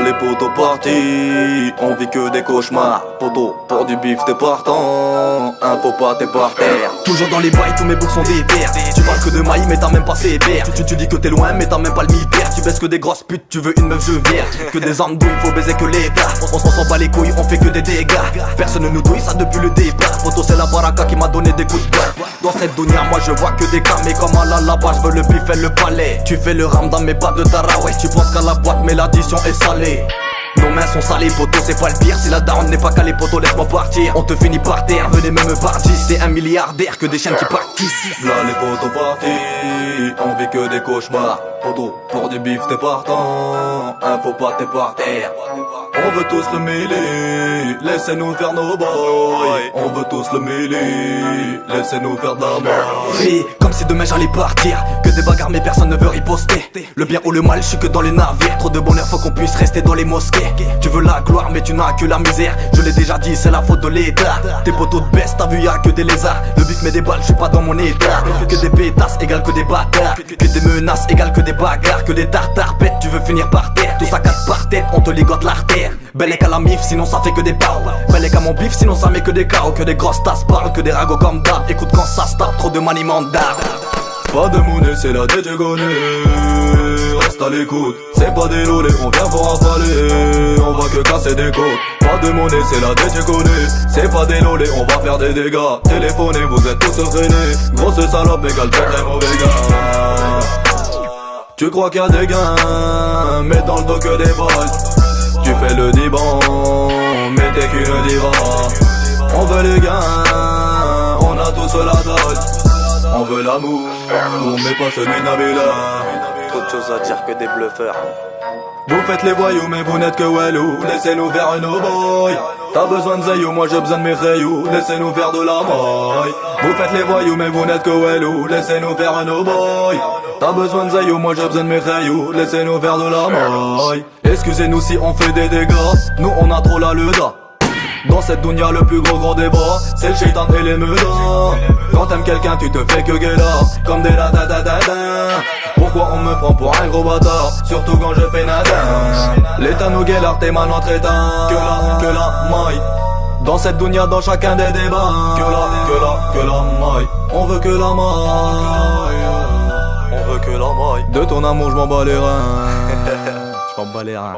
les potos partis, on vit que des cauchemars. Poto, pour du bif t'es partant, un faux pas t'es par terre. Toujours dans les bails, tous mes boucs sont des verres. Tu parles que de mailles mais t'as même pas fait père. Tu dis que t'es loin mais t'as même pas le mi-père. Tu baisses que des grosses putes, tu veux une meuf je vierge. Que des armes douilles, faut baiser que l'État. On s'en bat les couilles, on fait que des dégâts. Personne ne nous douille, ça depuis le départ. Poto c'est la baraka qui m'a donné des coups de poing. Dans cette dunia moi je vois que des cas. Mais comme Allah là-bas je veux le bif et le palais. Tu fais le ramadan mais pas de taraweh. Tu penses qu'à la boîte mais l'addition est salée. Nos mains sont salées, poto, c'est pas le pire. Si la daronne n'est pas calée, poto, laisse-moi partir. On te finit par terre, venez même par 10. C'est un milliardaire que des chiens qui partent ici. Là les potos partis, on vit que des cauchemars. Poto, pour du bif t'es partant, un faux pas t'es par terre. On veut tous le mêler, laissez-nous faire nos boys. On veut tous le mêler, laissez-nous faire de la mort. Oui, comme si demain j'allais partir. Que des bagarres mais personne ne veut riposter. Le bien ou le mal, je suis que dans les navires. Trop de bonheur, faut qu'on puisse rester dans les mosquées. Tu veux la gloire mais tu n'as que la misère. Je l'ai déjà dit, c'est la faute de l'État. Tes potos de baisse, t'as vu y'a que des lézards. Le bif met des balles, je suis pas dans mon état. Que des pétasses égale que des bâtards. Que des menaces égale que des bagarres. Que des tartares bêtes, tu veux finir par terre. Tout ça casse par tête, on te ligote l'artère. Belle est qu'à la mif, sinon ça fait que des pao. Belle est qu'à mon bif, sinon ça met que des chaos. Que des grosses tasses parlent, que des ragots comme d'hab. Écoute quand ça se tape, trop de maniement d'art. Pas de monnaie, c'est la dégonée. Reste à l'écoute, c'est pas des lolés, on vient pour avaler. On va que casser des côtes. Pas de monnaie, c'est la dégonée. C'est pas des lolés, on va faire des dégâts. Téléphonez, vous êtes tous freinés. Grosse salope égale très mauvais gars. Tu crois qu'il y a des gains, mais dans le dos que des balles. Tu fais le diban, mais t'es qu'une diva. On veut les gains, on a tous la dalle. On veut l'amour, mais pas celui de Nabila. Trop de choses à dire que des bluffeurs. Vous faites les voyous mais vous n'êtes que wellou. Laissez-nous faire un boy. T'as besoin de zayou, moi j'ai besoin de mes rayous. Laissez-nous faire de la maille. Vous faites les voyous mais vous n'êtes que wellou. Laissez-nous faire un boy. T'as besoin de zayou, moi j'ai besoin de mes rayous. Laissez-nous faire de la maille. Excusez-nous si on fait des dégâts. Nous on a trop la leda. Dans cette dunya le plus gros débat, c'est le shaitan et les meudins. Quand t'aimes quelqu'un tu te fais que guéla. Comme des la da da da da. Pourquoi on me prend pour un gros bâtard? Surtout quand je fais nada. L'état nous guélard t'es mal notre état. Que la maille. Dans cette dunya dans chacun des débats. Que la maille. On veut que la maille. On veut que la maille. De ton amour je m'en bats les reins. Je m'en bats les reins.